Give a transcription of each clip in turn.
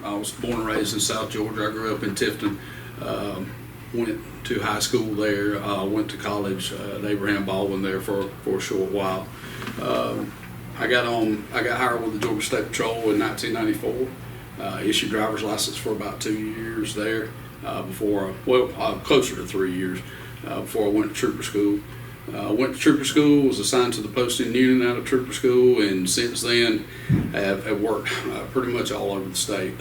I was born and raised in South Georgia. I grew up in Tifton. Went to high school there. Went to college at Abraham Baldwin there for a short while. I got hired with the Georgia State Patrol in 1994. Issued driver's license for about 2 years there closer to 3 years before I went to trooper school. Went to trooper school, was assigned to the posting unit out of trooper school, and since then have worked pretty much all over the state.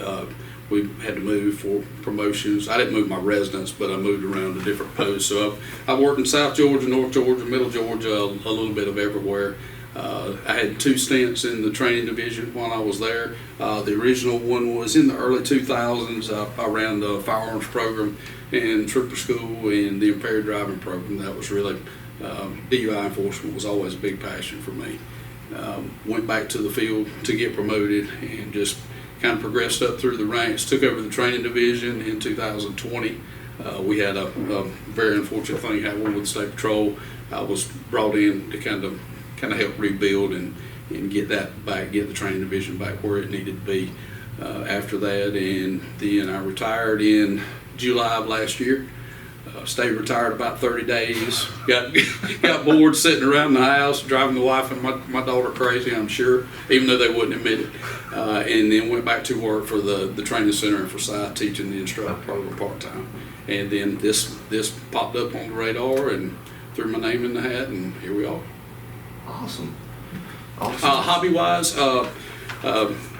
We had to move for promotions. I didn't move my residence, but I moved around to different posts. So I've worked in South Georgia, North Georgia, Middle Georgia, a little bit of everywhere. I had 2 stints in the training division while I was there. The original one was in the early 2000s. I ran the firearms program in trooper school and the impaired driving program. That was really, DUI enforcement was always a big passion for me. Went back to the field to get promoted and just kind of progressed up through the ranks. Took over the training division in 2020. We had a very unfortunate thing happen with the State Patrol. I was brought in to kind of help rebuild and get that back, get the training division back where it needed to be after that. And then I retired in July of last year. Stayed retired about 30 days. Got bored sitting around the house, driving the wife and my daughter crazy, I'm sure, even though they wouldn't admit it. And then went back to work for the training center in Forsyth, teaching the instructor program part-time. And then this popped up on the radar and threw my name in the hat, and here we are. Awesome. Hobby-wise,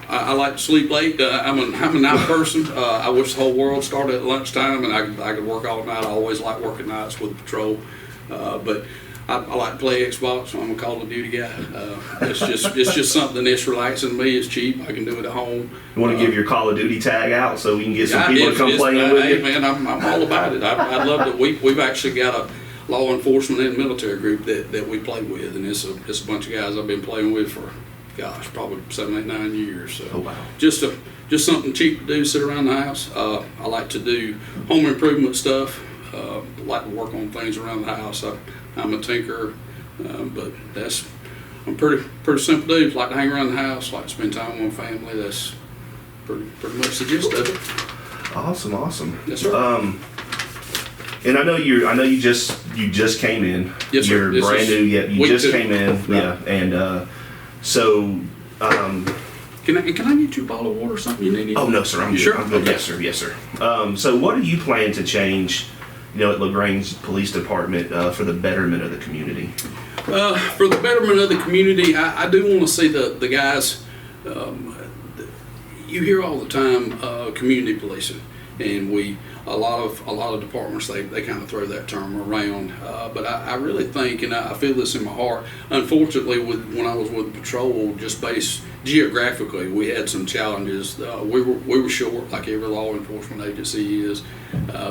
I like to sleep late. I'm a night person. I wish the whole world started at lunchtime and I could work all night. I always like working nights with the patrol. But I like to play Xbox. I'm a Call of Duty guy. It's just something that's relaxing to me. It's cheap. I can do it at home. You want to give your Call of Duty tag out so we can get some people to come play with you? Hey man, I'm all about it. I'd love to. We've actually got a law enforcement and military group that we play with, and it's a bunch of guys I've been playing with for, gosh, probably 7, 8, 9 years. So oh, wow. Just something cheap to do, sit around the house. I like to do home improvement stuff. Like to work on things around the house. I'm a tinkerer, but I'm pretty simple dude. Like to hang around the house, like to spend time with my family. That's pretty much the gist of it. Awesome. Yes, sir. And I know you just came in. Yes, sir. You're brand new. Yeah, you just came in. Right. Yeah, and so. Can I get you a bottle of water or something you need? Oh no, sir. I'm good. Sure? I'm good. Okay. Yes, sir. So what do you plan to change, at Lagrange Police Department for the betterment of the community? For the betterment of the community, I do want to see the guys. You hear all the time community policing, and a lot of departments they kind of throw that term around. But I really think, and I feel this in my heart. Unfortunately, when I was with the patrol, just based geographically, we had some challenges. We were short, like every law enforcement agency is.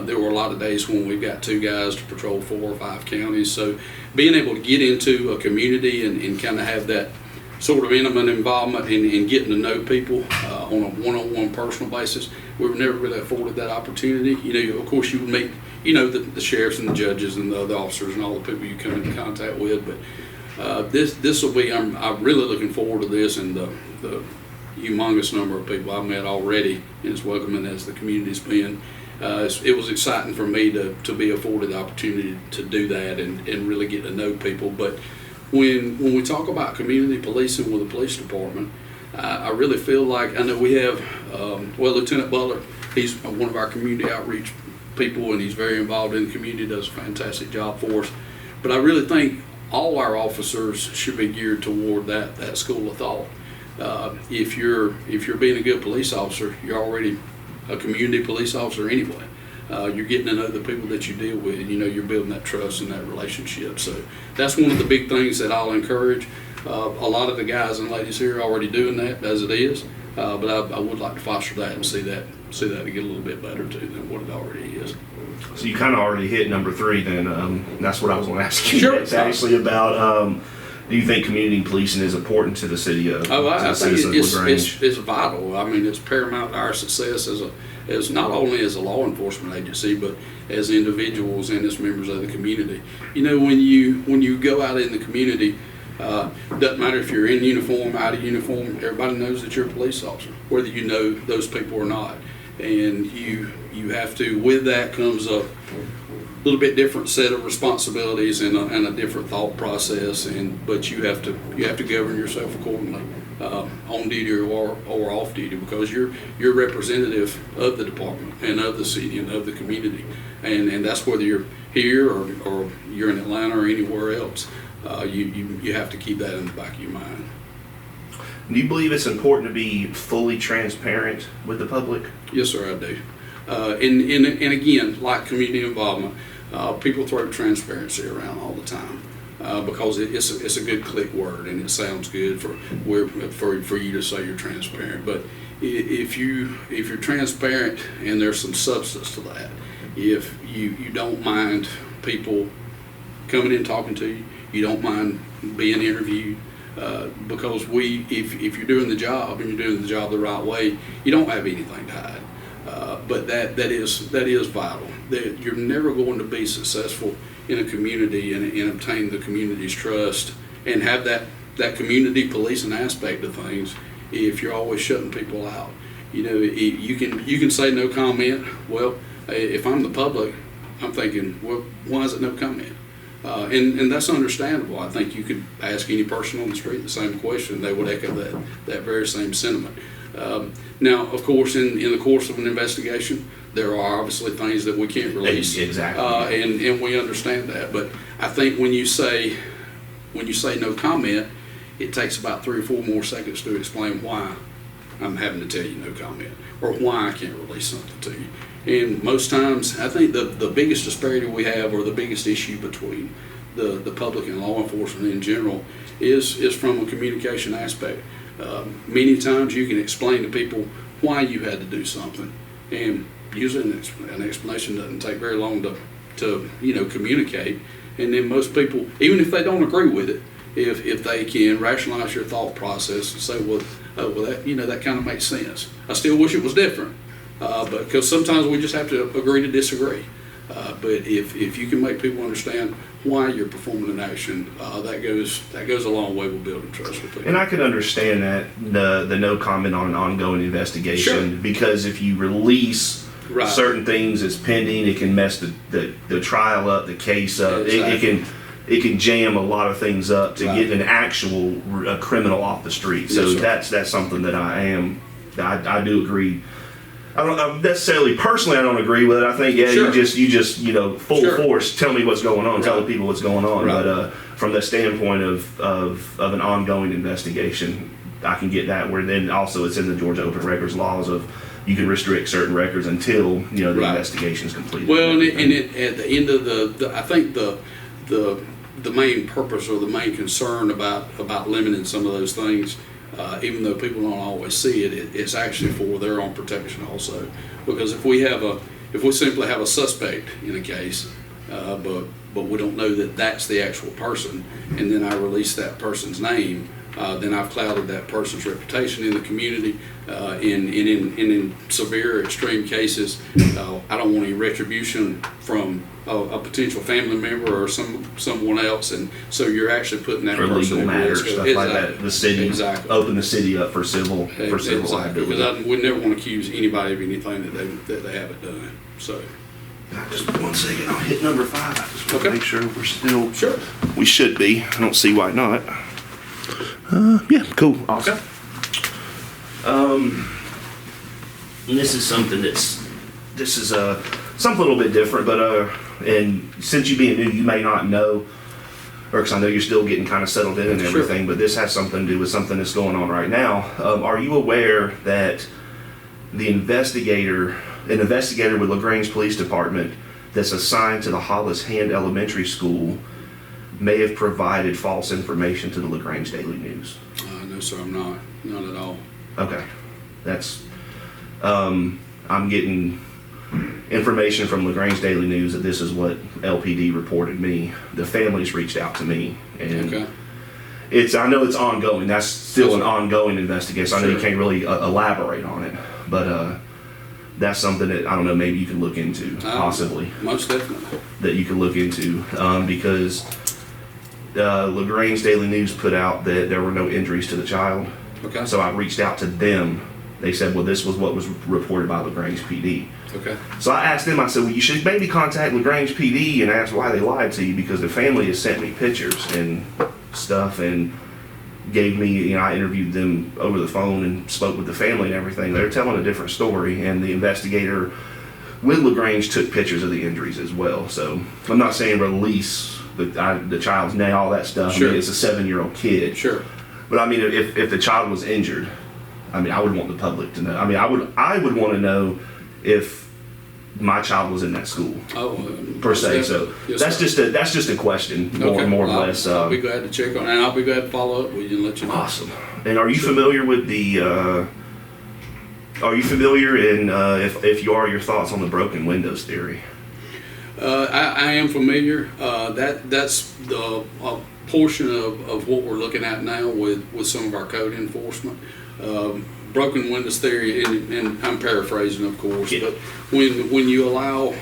There were a lot of days when we got 2 guys to patrol 4 or 5 counties. So being able to get into a community and kind of have that sort of intimate involvement and getting to know people on a one-on-one personal basis, we were never really afforded that opportunity. Of course, you would meet, the sheriffs and the judges and the other officers and all the people you come into contact with. But this will be, I'm really looking forward to this, and the humongous number of people I've met already, and as welcoming as the community's been. It was exciting for me to be afforded the opportunity to do that and really get to know people. But when we talk about community policing with the police department, I really feel like, I know we have, Lieutenant Butler, he's one of our community outreach people, and he's very involved in the community, does a fantastic job for us. But I really think all our officers should be geared toward that school of thought. If you're being a good police officer, you're already a community police officer anyway. You're getting to know the people that you deal with, and you're building that trust and that relationship. So that's one of the big things that I'll encourage. A lot of the guys and ladies here are already doing that as it is, but I would like to foster that and see that to get a little bit better too than what it already is. So you kind of already hit number 3 then. That's what I was going to ask you. Sure. It's actually about, do you think community policing is important to the city of I think Lagrange? It's vital. I mean, it's paramount to our success as not only as a law enforcement agency, but as individuals and as members of the community. When you go out in the community, Doesn't matter if you're in uniform, out of uniform, everybody knows that you're a police officer, whether you know those people or not. And you have to, with that comes a little bit different set of responsibilities and a different thought process, but you have to govern yourself accordingly, on duty or off duty, because you're representative of the department and of the city and of the community, and that's whether you're here or you're in Atlanta or anywhere else. You have to keep that in the back of your mind. Do you believe it's important to be fully transparent with the public? Yes, sir, I do. And again, like community involvement, people throw transparency around all the time because it's a good click word and it sounds good for you to say you're transparent. But if you're transparent and there's some substance to that, if you don't mind people coming in talking to you, you don't mind being interviewed. Because if you're doing the job and you're doing the job the right way, you don't have anything to hide. But that is vital. That you're never going to be successful in a community and obtain the community's trust and have that community policing aspect of things if you're always shutting people out. You know, you can say no comment. Well, if I'm the public, I'm thinking, well, why is it no comment? And that's understandable. I think you could ask any person on the street the same question. They would echo that very same sentiment. Now, of course, in the course of an investigation, there are obviously things that we can't release. Exactly. And we understand that. But I think when you say no comment, it takes about 3 or 4 more seconds to explain why I'm having to tell you no comment or why I can't release something to you. And most times, I think the biggest disparity we have, or the biggest issue between the public and law enforcement in general, is from a communication aspect. Many times you can explain to people why you had to do something, and usually an explanation doesn't take very long to communicate. And then most people, even if they don't agree with it, if they can rationalize your thought process and say, well, that kind of makes sense. I still wish it was different. But because sometimes we just have to agree to disagree. But if you can make people understand why you're performing an action, that goes a long way with building trust with people. And I can understand that the no comment on an ongoing investigation, Sure. Because if you release Right. certain things as pending, it can mess the trial up, the case up. Exactly. It can jam a lot of things up to Right. get an actual criminal off the street. So Yes, sir. that's something that I do agree. I don't necessarily personally. I don't agree with it. I think Sure. you just full Sure. force. Tell me what's going on. Tell Right. the people what's going on. Right. But from the standpoint of an ongoing investigation, I can get that. Where then also it's in the Georgia Open Records laws of you can restrict certain records until the Right. investigation is completed. Well, and at the end of I think the main purpose or the main concern about limiting some of those things, even though people don't always see it, it's actually for their own protection also. Because if we simply have a suspect in a case, but we don't know that that's the actual person, and then I release that person's name, then I've clouded that person's reputation in the community. In severe, extreme cases, I don't want any retribution from a potential family member or someone else, and so you're actually putting that for person legal at matters, risk. stuff like that. The city open the city up for civil liability. Because we never want to accuse anybody of anything that they haven't done. So. Just 1 second. I'll hit number 5. I just want to Okay. make sure we're still. Sure. We should be. I don't see why not. Yeah, cool. Awesome. And this is something something a little bit different, but and since you being new, you may not know, or because I know you're still getting kind of settled in and everything, Sure. but this has something to do with something that's going on right now. Are you aware that an investigator with Lagrange Police Department that's assigned to the Hollis Hand Elementary School may have provided false information to the Lagrange Daily News? No, sir, I'm not. Not at all. Okay. That's, I'm getting information from Lagrange Daily News that this is what LPD reported me. The families reached out to me, and Okay. I know it's ongoing. That's still Yes, an sir. ongoing investigation. I know you Sure. can't really elaborate on it, but that's something that I don't know. Maybe you can look into, possibly. Most definitely. That you can look into, because Lagrange Daily News put out that there were no injuries to the child. Okay. So I reached out to them. They said, well, this was what was reported by Lagrange PD. Okay. So I asked them, I said, well, you should maybe contact Lagrange PD and ask why they lied to you, because the family has sent me pictures and stuff and gave me, I interviewed them over the phone and spoke with the family and everything. They're telling a different story, and the investigator with Lagrange took pictures of the injuries as well. So I'm not saying release the child's name, all that stuff. Sure. I mean, it's a 7-year-old kid. Sure. But I mean, if the child was injured, I mean, I would want the public to know. I mean, I would want to know if my child was in that school. Per se. So yes, that's sir. just a question, Okay. more or less. I'll be glad to check on it, and I'll be glad to follow up with you and let you know. Awesome. And are you familiar with the? Are you familiar in if you are, your thoughts on the broken windows theory? I am familiar. That's the portion of what we're looking at now with some of our code enforcement. Broken windows theory, and I'm paraphrasing, of course, Yeah. but when you allow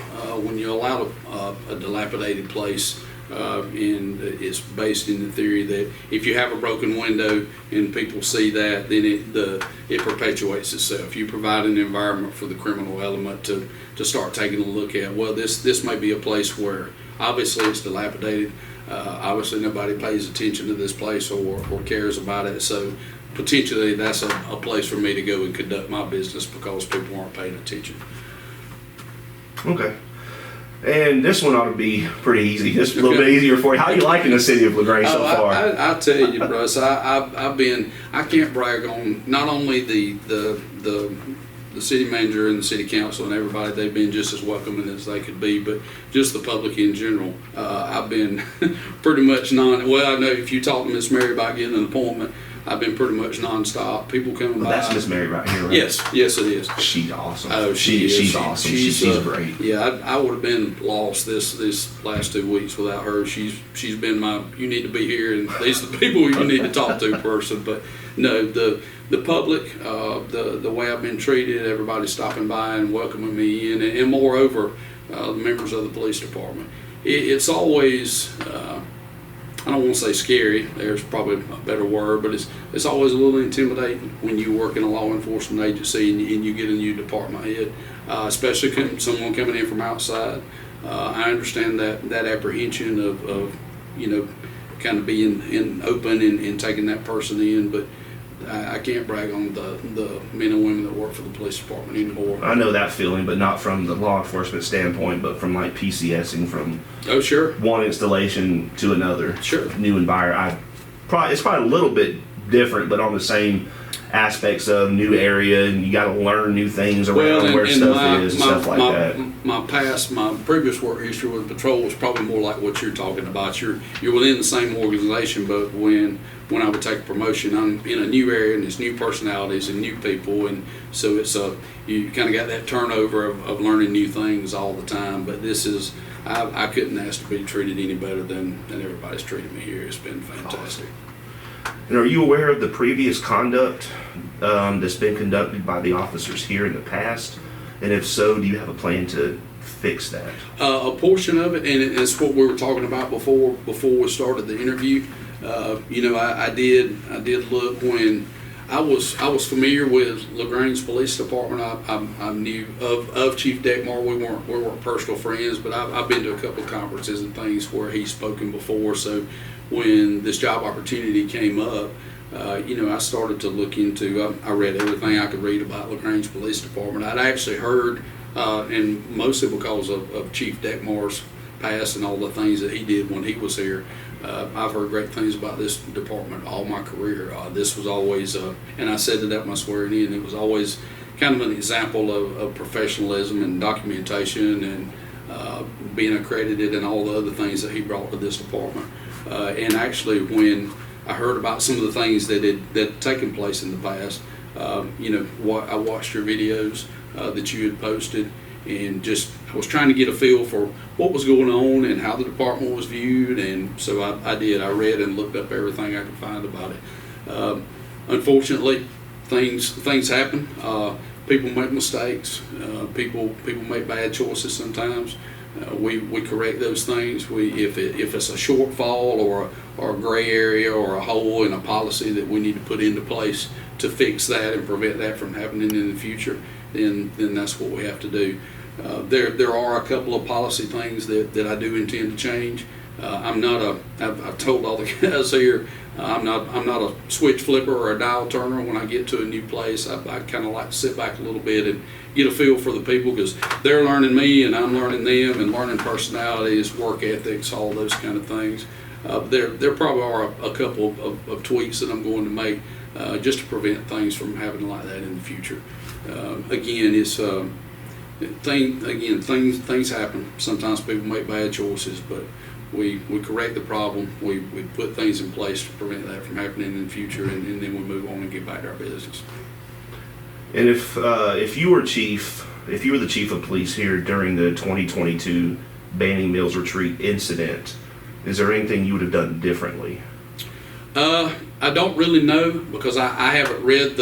a dilapidated place, and it's based in the theory that if you have a broken window and people see that, then it perpetuates itself. You provide an environment for the criminal element to start taking a look at. Well, this may be a place where obviously it's dilapidated. Obviously nobody pays attention to this place or cares about it. So potentially that's a place for me to go and conduct my business because people aren't paying attention. Okay. And this one ought to be pretty easy, just a little bit easier for you. How are you liking the city of Lagrange so far? I tell you, Russ, I can't brag on not only the city manager and the city council and everybody. They've been just as welcoming as they could be, but just the public in general. I've been pretty much well, I know if you talk to Miss Mary about getting an appointment, I've been pretty much nonstop. People coming by. That's Miss Mary right here, right? Yes, it is. She's awesome. Oh, she's awesome. She's great. Yeah, I would have been lost this last 2 weeks without her. She's been my you need to be here and these are the people you need to talk to person. But no, the public, the way I've been treated, everybody stopping by and welcoming me in, and moreover, the members of the police department. It's always. I don't want to say scary, there's probably a better word, but it's always a little intimidating when you work in a law enforcement agency and you get a new department head, especially someone coming in from outside. I understand that apprehension of kind of being open and taking that person in, but I can't brag on the men and women that work for the police department anymore. I know that feeling, but not from the law enforcement standpoint, but from like PCSing from sure, one installation to another. Sure. New environment. It's probably a little bit different, but on the same aspects of new area, and you got to learn new things around where stuff is and stuff like that. My previous work history with patrol was probably more like what you're talking about. You're within the same organization, but when I would take a promotion, I'm in a new area and there's new personalities and new people, and so it's you kind of got that turnover of learning new things all the time. But this is I couldn't ask to be treated any better than everybody's treated me here. It's been fantastic. And are you aware of the previous conduct that's been conducted by the officers here in the past? And if so, do you have a plan to fix that? A portion of it, and it's what we were talking about before we started the interview. I did look when I was familiar with Lagrange Police Department. I knew of Chief Deckmar. We weren't personal friends, but I've been to a couple of conferences and things where he's spoken before. So when this job opportunity came up, I started to look into. I read everything I could read about Lagrange Police Department. I'd actually heard, and mostly because of Chief Deckmar's past and all the things that he did when he was here. I've heard great things about this department all my career. This was always, and I said that at my swearing in, it was always kind of an example of professionalism and documentation and being accredited and all the other things that he brought to this department. And actually, when I heard about some of the things that had taken place in the past, I watched your videos that you had posted, and I was trying to get a feel for what was going on and how the department was viewed, and so I did. I read and looked up everything I could find about it. Unfortunately, things happen. People make mistakes. People make bad choices sometimes. we correct those things. If it's a shortfall or a gray area or a hole in a policy that we need to put into place to fix that and prevent that from happening in the future, then that's what we have to do. There are a couple of policy things that I do intend to change. I've told all the guys here, I'm not a switch flipper or a dial turner. When I get to a new place, I kind of like to sit back a little bit and get a feel for the people, because they're learning me and I'm learning them, and learning personalities, work ethics, all those kind of things. There probably are a couple of tweaks that I'm going to make just to prevent things from happening like that in the future. Things happen. Sometimes people make bad choices, but we correct the problem. We put things in place to prevent that from happening in the future, and then we move on and get back to our business. And if you were the chief of police here during the 2022 Banning Mills Retreat incident, is there anything you would have done differently? I don't really know, because I haven't read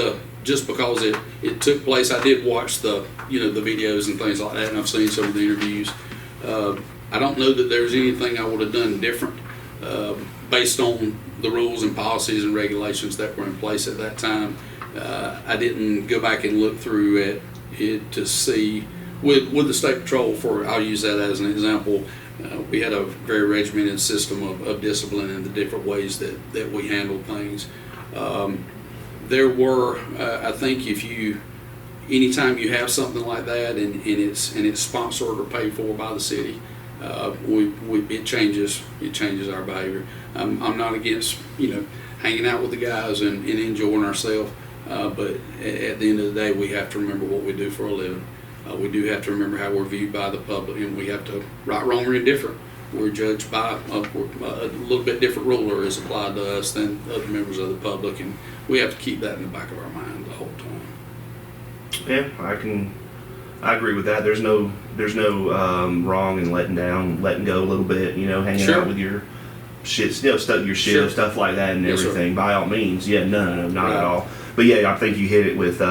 just because it took place. I did watch the videos and things like that, and I've seen some of the interviews. I don't know that there's anything I would have done different based on the rules and policies and regulations that were in place at that time. I didn't go back and look through it to see with the State Patrol, I'll use that as an example. We had a very regimented system of discipline and the different ways that we handled things. There were, I think, anytime you have something like that and it's sponsored or paid for by the city, it changes our behavior. I'm not against hanging out with the guys and enjoying ourselves, but at the end of the day, we have to remember what we do for a living. We do have to remember how we're viewed by the public, and we have to, right, wrong, or indifferent, we're judged by a little bit different ruler is applied to us than other members of the public, and we have to keep that in the back of our mind the whole time. Yeah, I agree with that. There's no wrong in letting go a little bit, hanging out with your shit, stuff like that and everything. By all means, no, not at all. But yeah, I think you hit it with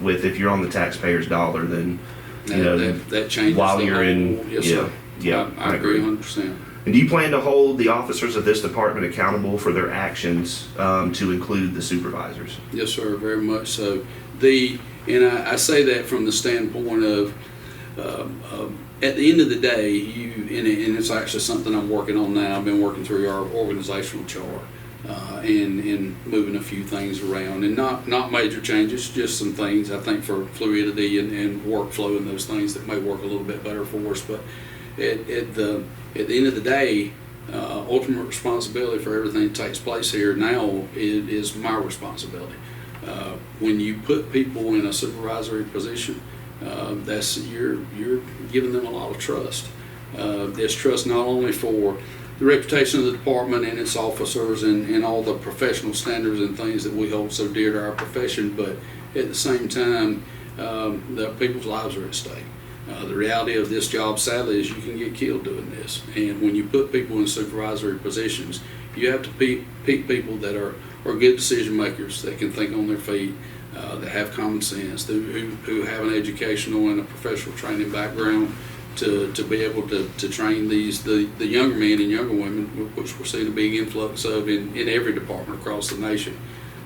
if you're on the taxpayer's dollar, then that changes while the you're whole, in. Yes, Yeah, sir. yeah, I agree 100%. And do you plan to hold the officers of this department accountable for their actions, to include the supervisors? Yes, sir, very much so. I say that from the standpoint of, at the end of the day, and it's actually something I'm working on now. I've been working through our organizational chart and moving a few things around, and not major changes, just some things I think for fluidity and workflow and those things that may work a little bit better for us. But at the end of the day, ultimate responsibility for everything that takes place here now is my responsibility. When you put people in a supervisory position, you're giving them a lot of trust. There's trust not only for the reputation of the department and its officers and all the professional standards and things that we hold so dear to our profession, but at the same time, the people's lives are at stake. The reality of this job, sadly, is you can get killed doing this. And when you put people in supervisory positions, you have to pick people that are good decision makers, that can think on their feet, that have common sense, who have an educational and a professional training background to be able to train the younger men and younger women, which we're seeing a big influx of in every department across the nation.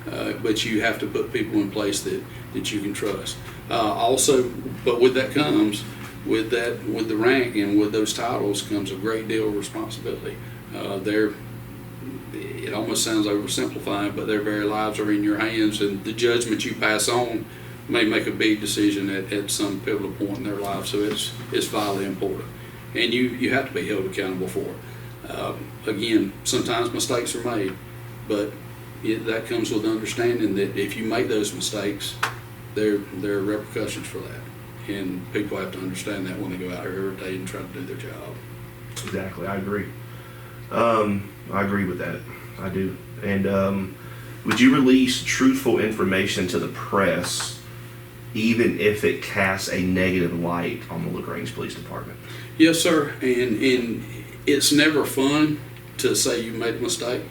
But you have to put people in place that you can trust. But with that comes, with the rank and with those titles comes a great deal of responsibility. It almost sounds oversimplifying, but their very lives are in your hands, and the judgment you pass on may make a big decision at some pivotal point in their life. So it's vitally important, and you have to be held accountable for it. Again, sometimes mistakes are made, but that comes with understanding that if you make those mistakes, there are repercussions for that, and people have to understand that when they go out here every day and try to do their job. Exactly, I agree. I agree with that. I do. And would you release truthful information to the press, even if it casts a negative light on the Lagrange Police Department? Yes, sir. And it's never fun to say you made a mistake.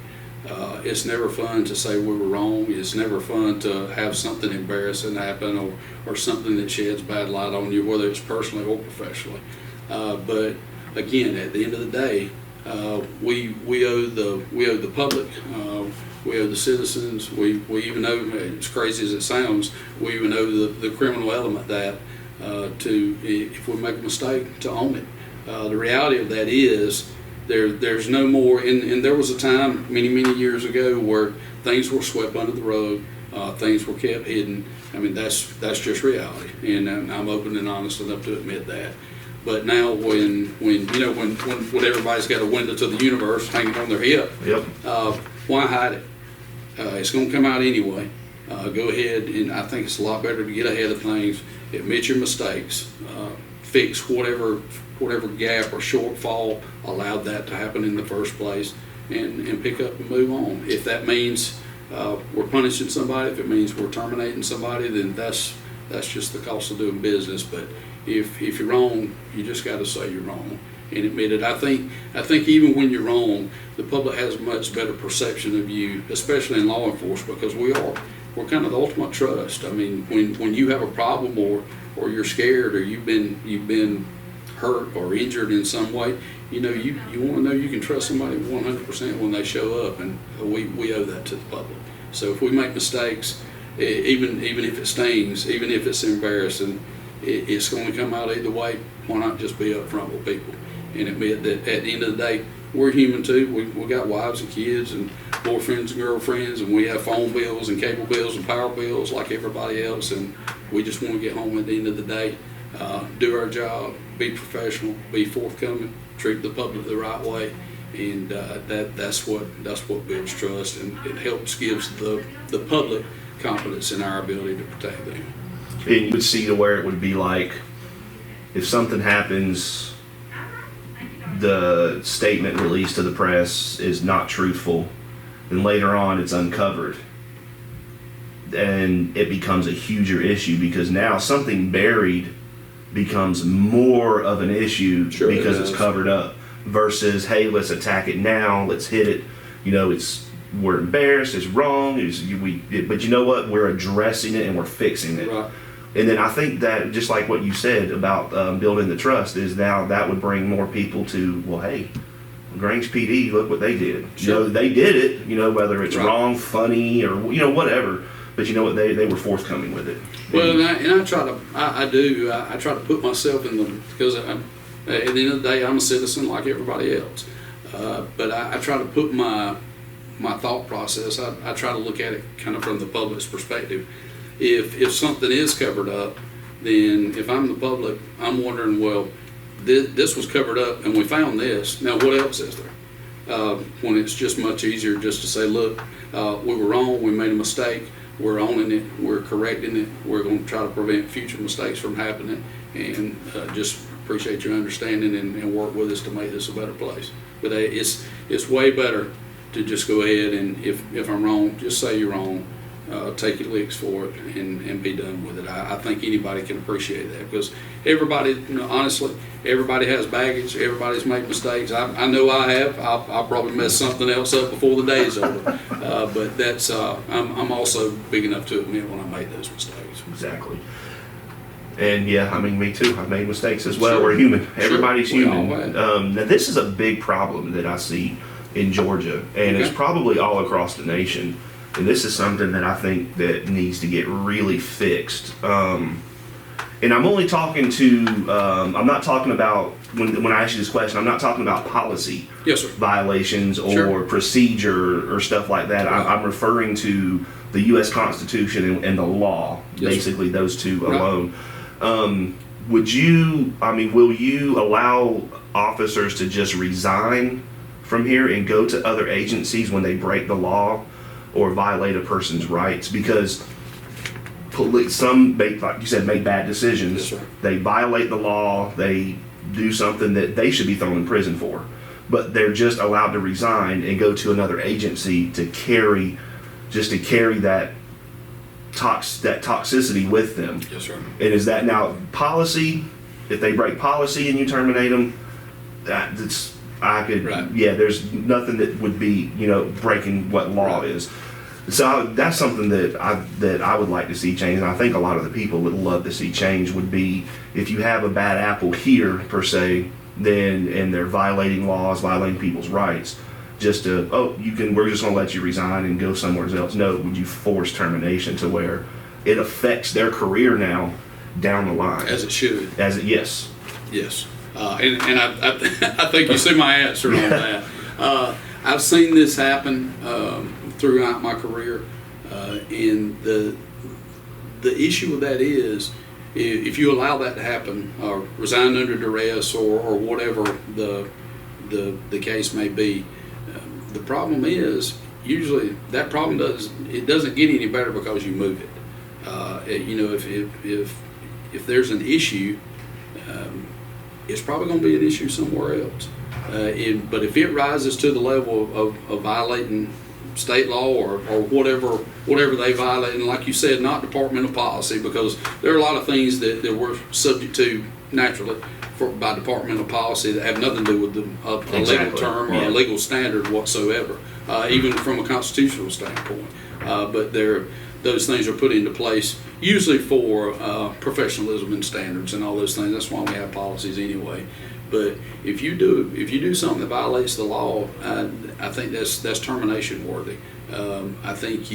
It's never fun to say we were wrong. It's never fun to have something embarrassing happen or something that sheds bad light on you, whether it's personally or professionally. But again, at the end of the day, we owe the public, we owe the citizens. We even owe, as crazy as it sounds, we even owe the criminal element that to, if we make a mistake, to own it. The reality of that is there's no more. And there was a time many years ago where things were swept under the rug, things were kept hidden. I mean, that's just reality, and I'm open and honest enough to admit that. But now, when everybody's got a window to the universe hanging on their hip, Yep. Why hide it? It's going to come out anyway. Go ahead, and I think it's a lot better to get ahead of things, admit your mistakes, fix whatever gap or shortfall allowed that to happen in the first place, and pick up and move on. If that means we're punishing somebody, if it means we're terminating somebody, then that's just the cost of doing business. But if you're wrong, you just got to say you're wrong and admit it. I think even when you're wrong, the public has a much better perception of you, especially in law enforcement, because we're kind of the ultimate trust. I mean, when you have a problem or you're scared or you've been hurt or injured in some way, you want to know you can trust somebody 100% when they show up, and we owe that to the public. So if we make mistakes, even if it stings, even if it's embarrassing, it's going to come out either way. Why not just be upfront with people and admit that at the end of the day, we're human too. We got wives and kids and boyfriends and girlfriends, and we have phone bills and cable bills and power bills like everybody else, and we just want to get home at the end of the day, do our job, be professional, be forthcoming, treat the public the right way, and that's what builds trust, and it gives the public confidence in our ability to protect them. And you would see to where it would be like, if something happens, the statement released to the press is not truthful, and later on it's uncovered, and it becomes a huger issue because now something buried becomes more of an issue because it's covered up, versus, hey, let's attack it now, let's hit it. We're embarrassed, it's wrong, but you know what? We're addressing it and we're fixing it. Right. And then I think that, just like what you said about building the trust, is now that would bring more people to, well, hey, Lagrange PD, look what they did. Sure. They did it, whether it's right. wrong, funny, or, whatever. But you know what? They were forthcoming with it. Well, and I try to put myself in them, because at the end of the day, I'm a citizen like everybody else. But I try to put my thought process, I try to look at it kind of from the public's perspective. If something is covered up, then if I'm the public, I'm wondering, well, this was covered up and we found this. Now what else is there? When it's just much easier just to say, look, we were wrong, we made a mistake, we're owning it, we're correcting it, we're going to try to prevent future mistakes from happening, and just appreciate your understanding and work with us to make this a better place. But it's way better to just go ahead and if I'm wrong, just say you're wrong. Take your licks for it and be done with it. I think anybody can appreciate that, because everybody, honestly, everybody has baggage. Everybody's made mistakes. I know I have. I'll probably mess something else up before the day's over. But that's I'm also big enough to admit when I made those mistakes. Exactly. And yeah, I mean, me too. I've made mistakes as well. Sure. We're human. Everybody's We human. all have. Now, this is a big problem that I see in Georgia, and it's probably all across the nation. And this is something that I think that needs to get really fixed. And I'm only talking to, I'm not talking about, when I ask you this question, I'm not talking about policy Yes, sir. violations or Sure. procedure or stuff like that. Right. I'm referring to the U.S. Constitution and the law, Yes, basically those two Right. alone. Will you allow officers to just resign from here and go to other agencies when they break the law or violate a person's rights? Because some, like you said, make bad decisions. Yes, sir. They violate the law. They do something that they should be thrown in prison for, but they're just allowed to resign and go to another agency to carry that toxicity with them. Yes, sir. And is that now policy? If they break policy and you terminate them, Right. there's nothing that would be, breaking what law Right. is. So that's something that I would like to see change, and I think a lot of the people would love to see change would be if you have a bad apple here per se, then and they're violating laws, violating people's rights. Just to we're just going to let you resign and go somewhere else. No, would you force termination to where it affects their career now down the line? As it should. Yes. Yes. And I think you see my answer on that. I've seen this happen throughout my career, and the issue with that is if you allow that to happen, or resign under duress, or whatever the case may be, the problem is usually that problem doesn't get any better because you move it. If there's an issue, it's probably going to be an issue somewhere else. But if it rises to the level of violating state law or whatever they violate, and like you said, not departmental policy, because there are a lot of things that we're subject to naturally by departmental policy that have nothing to do with a legal term or a legal standard whatsoever, even from a constitutional standpoint. But those things are put into place usually for professionalism and standards and all those things. That's why we have policies anyway. But if you do something that violates the law, I think that's termination worthy. I think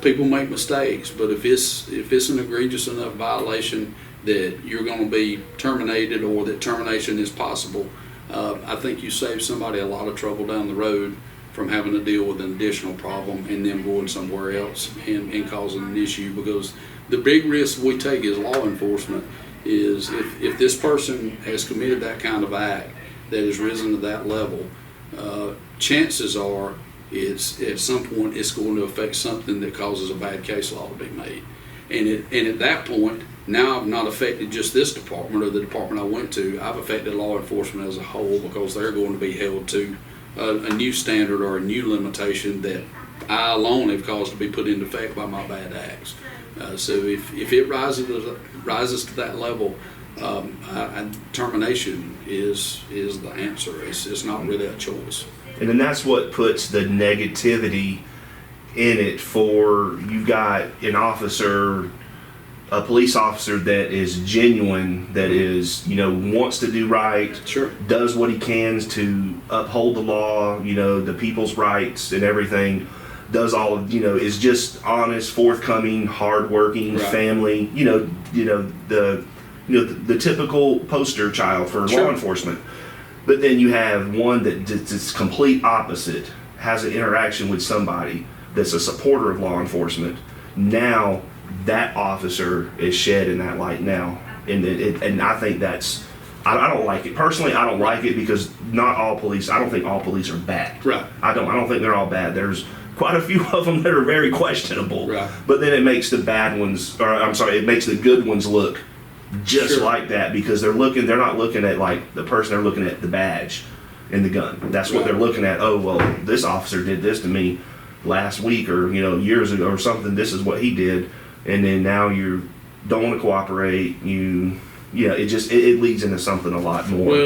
people make mistakes, but if it's an egregious enough violation that you're going to be terminated or that termination is possible, I think you save somebody a lot of trouble down the road from having to deal with an additional problem and then going somewhere else and causing an issue. Because the big risk we take as law enforcement is if this person has committed that kind of act that has risen to that level, chances are it's at some point it's going to affect something that causes a bad case law to be made. And at that point, now I've not affected just this department or the department I went to, I've affected law enforcement as a whole, because they're going to be held to a new standard or a new limitation that I alone have caused to be put into effect by my bad acts. So if it rises to that level, termination is the answer. It's not really a choice. And then that's what puts the negativity in it for you've got a police officer that is genuine, that is, wants to do right, sure, does what he can to uphold the law, the people's rights and everything, does all of, is just honest, forthcoming, hardworking, right, family, the typical poster child for sure, law enforcement. But then you have one that's complete opposite, has an interaction with somebody that's a supporter of law enforcement. Now that officer is shed in that light now, and I think that's, I don't like it personally. I don't like it because not all police. I don't think all police are bad. Right. I don't think they're all bad. There's quite a few of them that are very questionable. Right. But then it makes the bad ones, it makes the good ones look just sure, like that, because they're not looking at like the person, they're looking at the badge and the gun. That's what right, they're looking at. Oh, well, this officer did this to me last week or years ago or something. This is what he did, and then now you don't want to cooperate. It leads into something a lot more,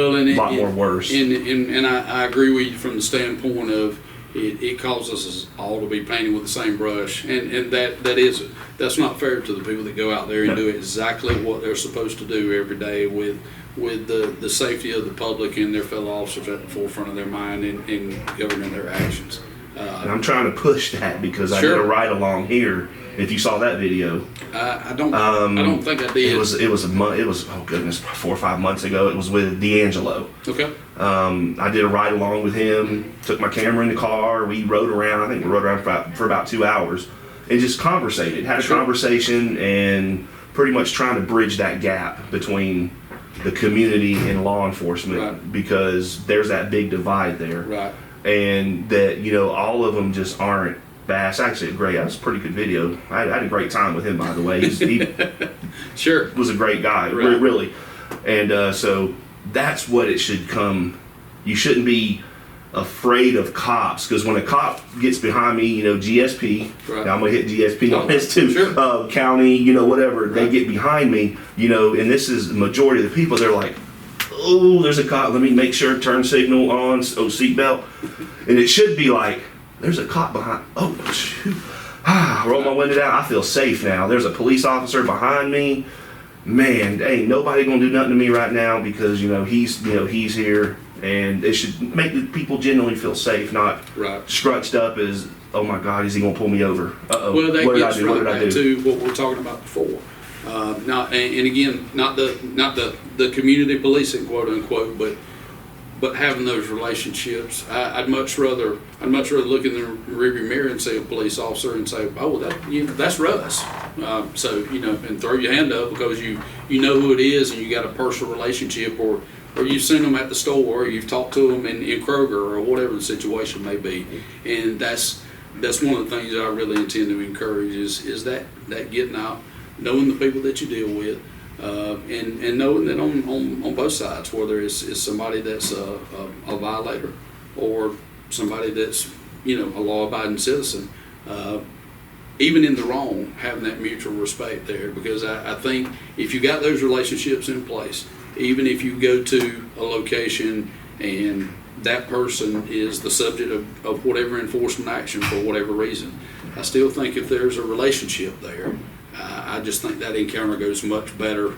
more worse. And I agree with you from the standpoint of it causes us all to be painted with the same brush, and that's not fair to the people that go out there and do exactly what they're supposed to do every day with the safety of the public and their fellow officers at the forefront of their mind in governing their actions. And I'm trying to push that because I sure, did a ride along here. If you saw that video, I don't think I did. It was 4 or 5 months ago. It was with D'Angelo. Okay. I did a ride along with him. Took my camera in the car. We rode around. I think we rode around for about 2 hours, and just conversated. Had a sure, conversation, and pretty much trying to bridge that gap between the community and law enforcement, right, because there's that big divide there. Right. And that all of them just aren't bad. It's actually that was a pretty good video. I had a great time with him, by the way. He sure, was a great guy, right, really. And so that's what it should come. You shouldn't be afraid of cops, because when a cop gets behind me, GSP, right, now I'm gonna hit GSP on this too, sure, county, whatever, right, they get behind me, and this is the majority of the people, they're like, oh, there's a cop, let me make sure, turn signal on, seatbelt. And it should be like, there's a cop behind. Oh, shoot. I roll my window down. I feel safe now. There's a police officer behind me. Man, ain't nobody gonna do nothing to me right now because he's here, and it should make the people genuinely feel safe, not scrunched up as, oh my God, is he gonna pull me over? Uh-oh. Well, that what did gets I do? What did I right back do? to what we were talking about before. And again, not the community policing, quote unquote, but having those relationships. I'd much rather look in the rearview mirror and see a police officer and say, oh, well, that's Russ. So and throw your hand up because you know who it is and you got a personal relationship, or you've seen them at the store, or you've talked to them in Kroger, or whatever the situation may be. And that's one of the things that I really intend to encourage is that getting out, knowing the people that you deal with, and knowing that on both sides, whether it's somebody that's a violator or somebody that's a law-abiding citizen, even in the wrong, having that mutual respect there. Because I think if you got those relationships in place, even if you go to a location and that person is the subject of whatever enforcement action for whatever reason, I still think if there's a relationship there, I just think that encounter goes much better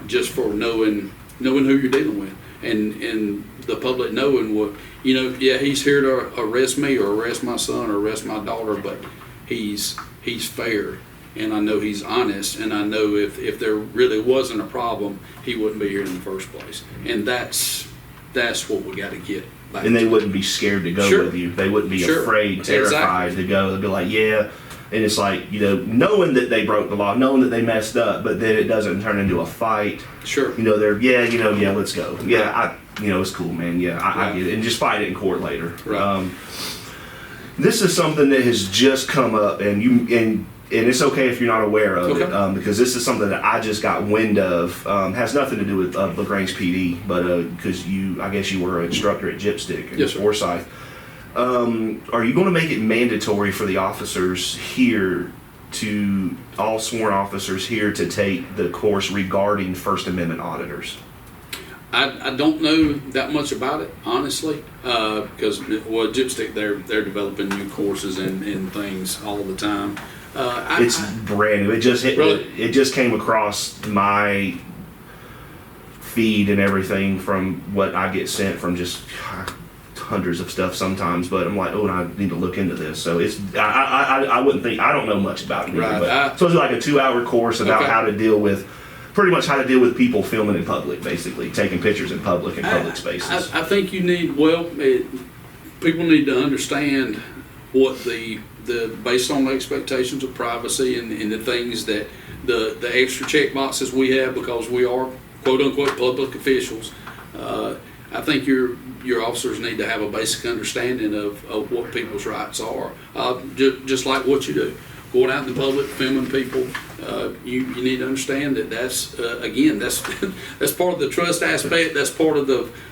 just for knowing who you're dealing with, and the public knowing what, he's here to arrest me or arrest my son or arrest my daughter, but he's fair, and I know he's honest, and I know if there really wasn't a problem, he wouldn't be here in the first place. And that's what we got to get back. And they wouldn't be scared to go with you. They wouldn't be afraid, terrified to go. They'd be like, yeah. And it's like, knowing that they broke the law, knowing that they messed up, but then it doesn't turn into a fight. Sure. They're, let's go. Yeah, it's cool, man. Yeah, I get it. And just fight it in court later. Right. This is something that has just come up, and it's okay if you're not aware of it, because this is something that I just got wind of. Has nothing to do with Lagrange PD, but because I guess you were an instructor at Gypstick in Forsyth. Are you going to make it mandatory for the officers here, all sworn officers here, to take the course regarding First Amendment auditors? I don't know that much about it, honestly, because Gypstick, they're developing new courses and things all the time. It's brand new. It just it just came across my feed and everything from what I get sent from just hundreds of stuff sometimes, but I'm like, I need to look into this. So it's I wouldn't think, I don't know much about it either, but so it's like a 2-hour course about how to deal with people filming in public, basically taking pictures in public spaces. I think you need, people need to understand what the based on the expectations of privacy and the things that the extra check boxes we have, because we are quote unquote public officials. I think your officers need to have a basic understanding of what people's rights are, just like what you do. Going out in the public, filming people, you need to understand that's again, that's part of the trust aspect. That's part of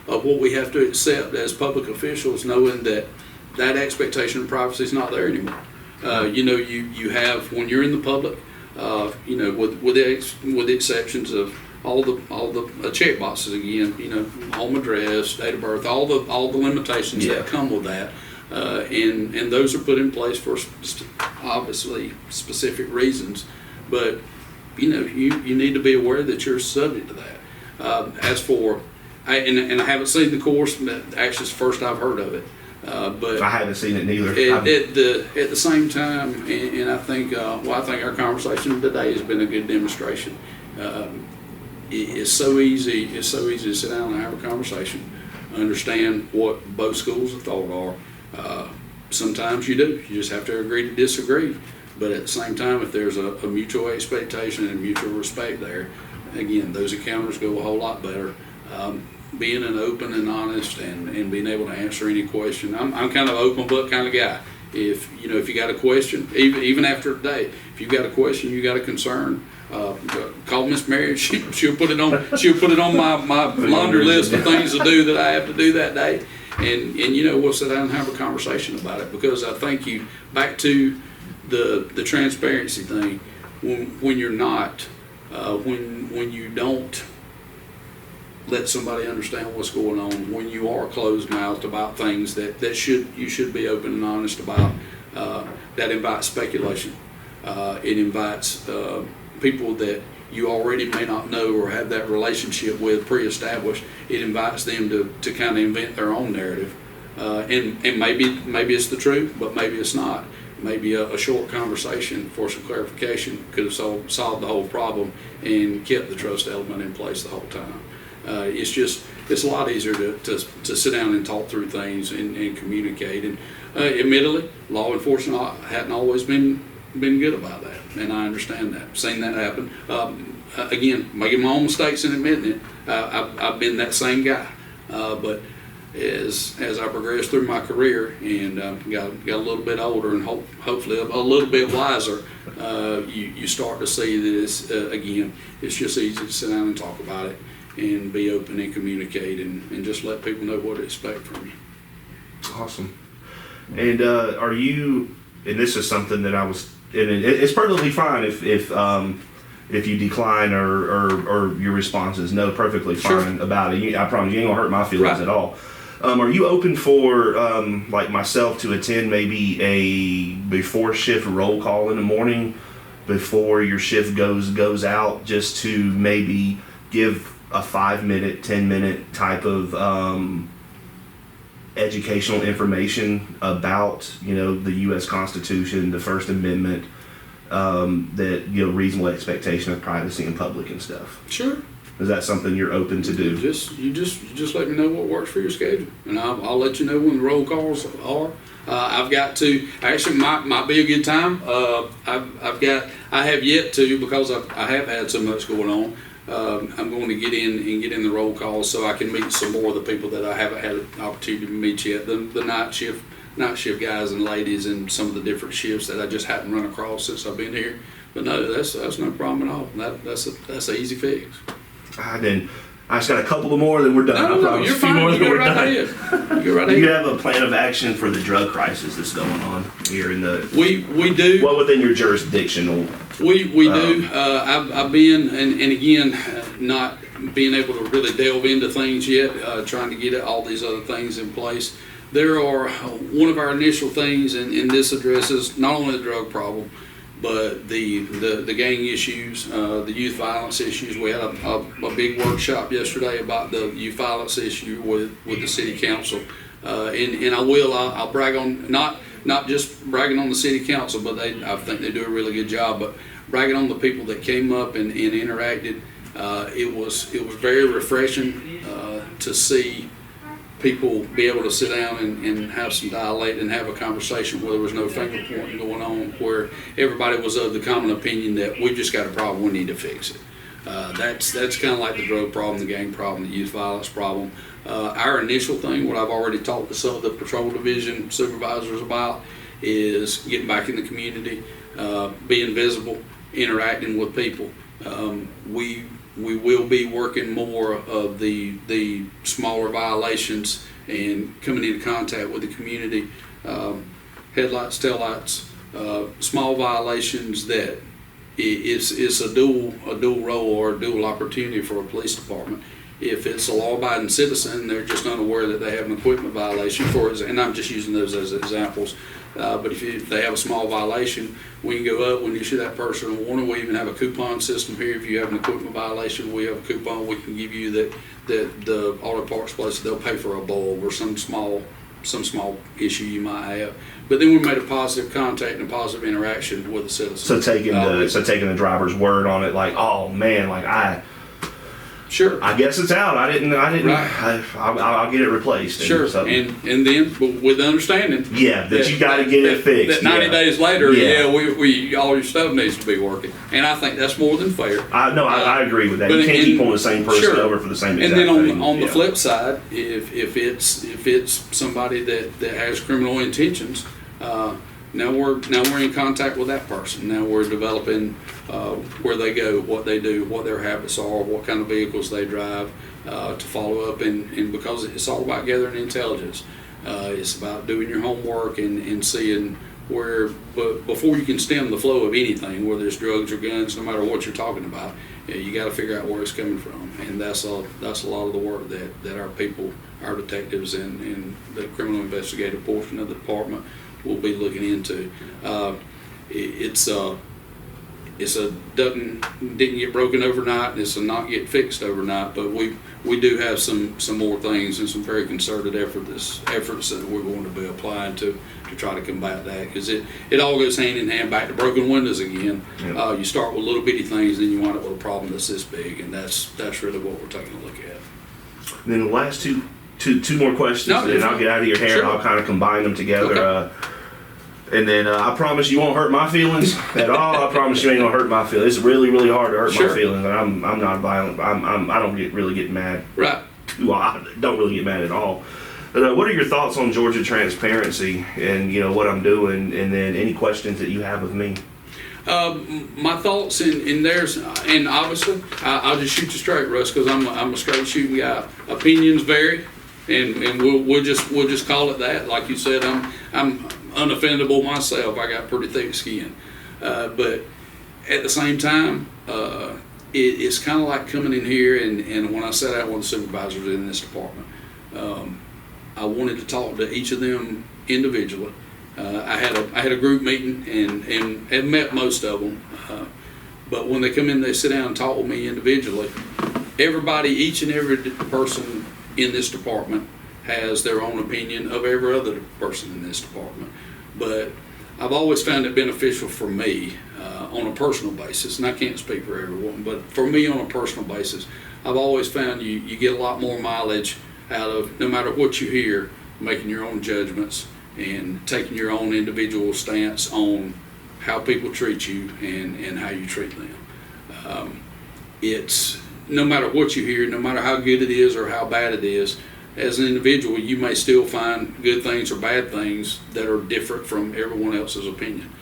what we have to accept as public officials, knowing that expectation of privacy is not there anymore. You have, when you're in the public, with the exceptions of all the check boxes again, home address, date of birth, all the limitations that come with that, and those are put in place for obviously specific reasons, but you need to be aware that you're subject to that. As for, I haven't seen the course, but actually it's the first I've heard of it. But I haven't seen it neither. At the same time, and I think I think our conversation today has been a good demonstration. It's so easy. It's so easy to sit down and have a conversation, understand what both schools of thought are. Sometimes you do. You just have to agree to disagree. But at the same time, if there's a mutual expectation and mutual respect there, again, those encounters go a whole lot better. Being an open and honest and being able to answer any question. I'm kind of an open book kind of guy. If you got a question, even after a day, if you got a question, you got a concern, call Miss Mary. She'll put it on my laundry list of things to do that I have to do that day, and we'll sit down and have a conversation about it, because I think back to the transparency thing, when you're not when you don't let somebody understand what's going on. When you are closed-mouthed about things that you should be open and honest about, that invites speculation. It invites people that you already may not know or have that relationship with pre-established. It invites them to kind of invent their own narrative. And maybe it's the truth, but maybe it's not. Maybe a short conversation for some clarification could have solved the whole problem and kept the trust element in place the whole time. It's a lot easier to sit down and talk through things and communicate. And admittedly, law enforcement hadn't always been good about that, and I understand that. Seen that happen. Again, making my own mistakes and admitting it. I've been that same guy, but as I progressed through my career and got a little bit older and hopefully a little bit wiser, you start to see that it's just easy to sit down and talk about it and be open and communicate and just let people know what to expect from you. Awesome. And are you? And this is something that I was. And it's perfectly fine if you decline or your response is no, perfectly fine about it. I promise you ain't gonna hurt my feelings at all. Are you open for like myself to attend maybe a before shift roll call in the morning before your shift goes out, just to maybe give a 5-minute, 10-minute type of educational information about the U.S. Constitution, the First Amendment, that reasonable expectation of privacy in public and stuff? Sure. Is that something you're open to do? You just let me know what works for your schedule, and I'll let you know when the roll calls are. I've got to actually might be a good time. I have yet to, because I have had so much going on. I'm going to get in the roll calls so I can meet some more of the people that I haven't had an opportunity to meet yet. The night shift guys and ladies, and some of the different shifts that I just hadn't run across since I've been here. But no, that's no problem at all. That's an easy fix. I just got a couple of more, then we're done. No, you're fine. More, You're right ahead. You're right ahead. Do you have a plan of action for the drug crisis that's going on here in the? We do. Well, within your jurisdiction. We do. I've been, and again, not being able to really delve into things yet, trying to get all these other things in place. There are one of our initial things, and this addresses not only the drug problem, but the gang issues, the youth violence issues. We had a big workshop yesterday about the youth violence issue with the city council, and I'll brag on not just bragging on the city council, but I think they do a really good job. But bragging on the people that came up and interacted, it was very refreshing to see people be able to sit down and have some dilate and have a conversation where there was no finger pointing going on, where everybody was of the common opinion that we've just got a problem, we need to fix it. That's kind of like the drug problem, the gang problem, the youth violence problem. Our initial thing, what I've already talked to some of the patrol division supervisors about, is getting back in the community, being visible, interacting with people. We will be working more of the smaller violations and coming into contact with the community. Headlights, taillights, small violations that it's a dual role or a dual opportunity for a police department. If it's a law-abiding citizen, they're just unaware that they have an equipment violation for it, and I'm just using those as examples. But if they have a small violation, we can go up, we can issue that person a warning. We even have a coupon system here. If you have an equipment violation, we have a coupon we can give you that the auto parts place, they'll pay for a bulb or some small issue you might have. But then we made a positive contact and a positive interaction with the citizen. So taking the driver's word on it, like, oh man, sure. I guess it's out. I didn't. Right. I'll get it replaced. Sure. And then, but with the understanding. Yeah, that you got to get it fixed. That 90 days later, we all your stuff needs to be working, and I think that's more than fair. I agree with that. You can't keep pulling the same person over for the same exact thing. And then on the flip side, if it's somebody that has criminal intentions, now we're in contact with that person. Now we're developing where they go, what they do, what their habits are, what kind of vehicles they drive, to follow up. And because it's all about gathering intelligence, it's about doing your homework and seeing but before you can stem the flow of anything, whether it's drugs or guns, no matter what you're talking about, you got to figure out where it's coming from, and that's a lot of the work that our people, our detectives, and the criminal investigative portion of the department will be looking into. It's a didn't get broken overnight, and it's a not get fixed overnight. But we do have some more things and some very concerted efforts that we're going to be applying to try to combat that, because it all goes hand in hand back to broken windows again. Yep. You start with little bitty things, then you wind up with a problem that's this big, and that's really what we're taking a look at. And then the last two more questions, and I'll get out of your hair. Sure. I'll kind of combine them together. Okay. And then I promise you won't hurt my feelings at all. I promise you ain't gonna hurt my feelings. It's really, really hard to hurt my feelings, and I'm not violent. I don't really get mad. Right. Well, I don't really get mad at all. But, what are your thoughts on Georgia transparency and what I'm doing, and then any questions that you have of me? My thoughts in theirs, and obviously I'll just shoot you straight, Russ, because I'm a straight shooting guy. Opinions vary, and we'll just call it that. Like you said, I'm unoffendable myself. I got pretty thick skin, but at the same time, it's kind of like coming in here and when I sat out with the supervisors in this department, I wanted to talk to each of them individually. I had a group meeting and have met most of them, but when they come in, they sit down and talk with me individually. Everybody, each and every person in this department has their own opinion of every other person in this department. But I've always found it beneficial for me on a personal basis, and I can't speak for everyone, but for me on a personal basis, I've always found you get a lot more mileage out of, no matter what you hear, making your own judgments and taking your own individual stance on how people treat you and how you treat them. It's no matter what you hear, no matter how good it is or how bad it is, as an individual, you may still find good things or bad things that are different from everyone else's opinion.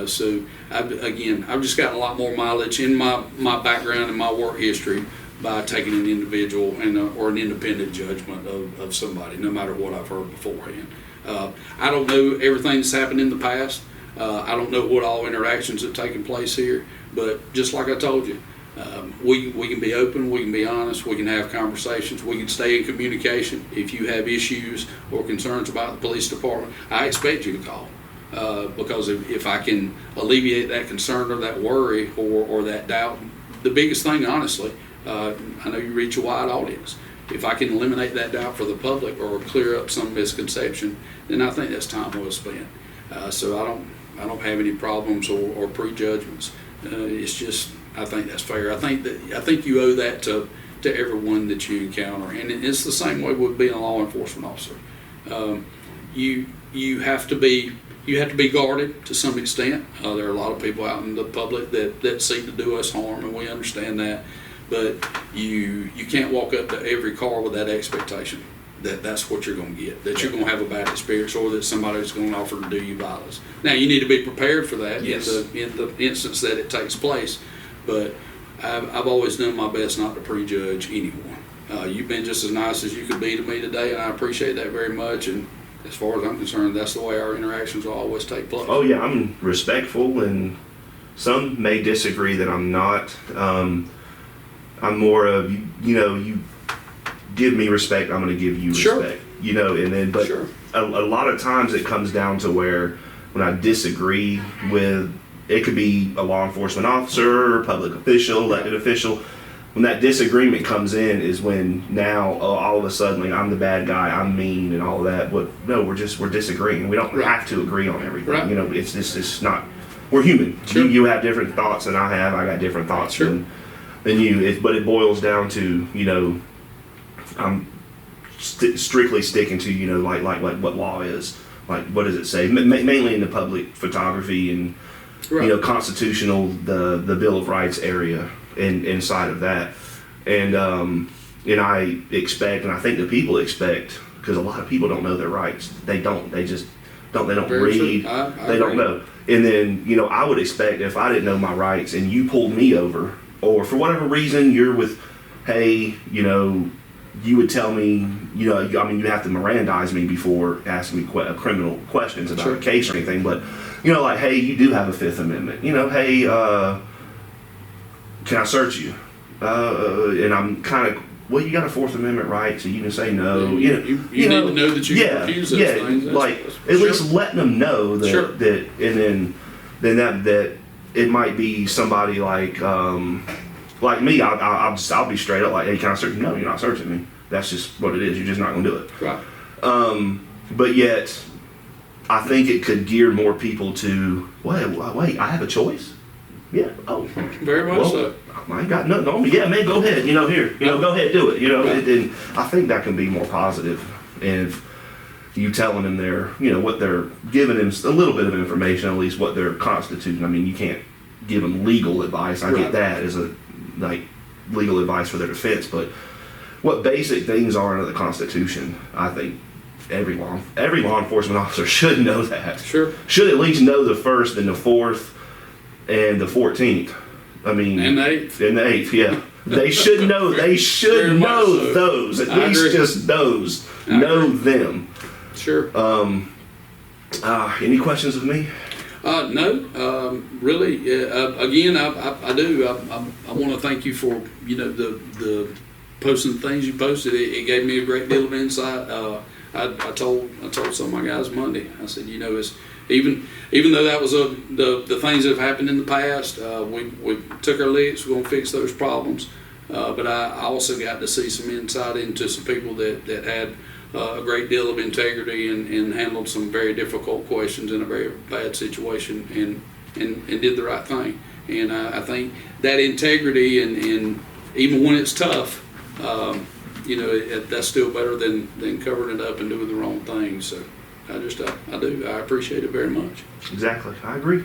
So I've just gotten a lot more mileage in my background and my work history by taking an individual or an independent judgment of somebody, no matter what I've heard beforehand. I don't know everything that's happened in the past. I don't know what all interactions have taken place here, but just like I told you, we can be open, we can be honest, we can have conversations, we can stay in communication. If you have issues or concerns about the police department, I expect you to call, because if I can alleviate that concern or that worry or that doubt, the biggest thing, honestly, I know you reach a wide audience. If I can eliminate that doubt for the public or clear up some misconception, then I think that's time well spent. So I don't have any problems or prejudgments. It's just, I think that's fair. I think you owe that to everyone that you encounter, and it's the same way with being a law enforcement officer. You have to be guarded to some extent. There are a lot of people out in the public that seek to do us harm, and we understand that. But you can't walk up to every car with that expectation that that's what you're going to get, that you're going to have a bad experience, or that somebody's going to offer to do you violence. Now, you need to be prepared for that. Yes. in the instance that it takes place. But I've always done my best not to prejudge anyone. You've been just as nice as you could be to me today, and I appreciate that very much. And as far as I'm concerned, that's the way our interactions will always take place. Oh yeah, I'm respectful, and some may disagree that I'm not. I'm more of, you give me respect, I'm going to give you respect. Sure. And then, but sure. a lot of times it comes down to where when I disagree with, it could be a law enforcement officer, public official, elected official. When that disagreement comes in is when now all of a sudden, like, I'm the bad guy, I'm mean and all of that. But no, we're disagreeing. We don't have to agree on everything. Right. It's not, we're human. Sure. You have different thoughts than I have. I got different thoughts than you. But it boils down to, I'm strictly sticking to, like what law is. Like, what does it say? Mainly in the public photography and, right. Constitutional, the Bill of Rights area inside of that. And I expect, and I think the people expect, because a lot of people don't know their rights. They don't. They just don't. They don't read. They don't know. And then, I would expect if I didn't know my rights and you pulled me over, or for whatever reason you're with, hey, you would tell me you know, I mean, you have to Mirandize me before asking me criminal questions about Sure. a case or anything. But, you know, like, hey, you do have a Fifth Amendment. You know, hey, can I search you? And I'm kind of, well, you got a Fourth Amendment right, so you can say no. You need to know that you can refuse those things. Like at least letting them know that Sure. that, and then that it might be somebody like me. I'll be straight up like, hey, can I search you? No, you're not searching me. That's just what it is. You're just not going to do it. Right. But yet, I think it could gear more people to wait. I have a choice. Yeah. Oh. Very much so. I ain't got nothing on me. Yeah, man, go ahead. You know, here. You know, go ahead, do it. You know, Right. and I think that can be more positive. And if you telling them what they're giving them a little bit of information, at least what they're constituting. I mean, you can't give them legal advice. I Right. get that as legal advice for their defense, but what basic things are under the Constitution, I think every law enforcement officer should know that. Sure. Should at least know the First and the Fourth and the 14th. I mean, And the 8th. And the 8th, yeah. They should know. They should Very much know so. those. At I least agree. just those. I Know agree. them. Sure. Any questions of me? No, really. Again, I do. I want to thank you for the posting the things you posted. It gave me a great deal of insight. I told some of my guys Monday. I said, it's even though that was the things that have happened in the past. We took our licks. We're gonna fix those problems. But I also got to see some insight into some people that had a great deal of integrity and handled some very difficult questions in a very bad situation and did the right thing. And I think that integrity and even when it's tough, that's still better than covering it up and doing the wrong thing. So I do. I appreciate it very much. Exactly. I agree.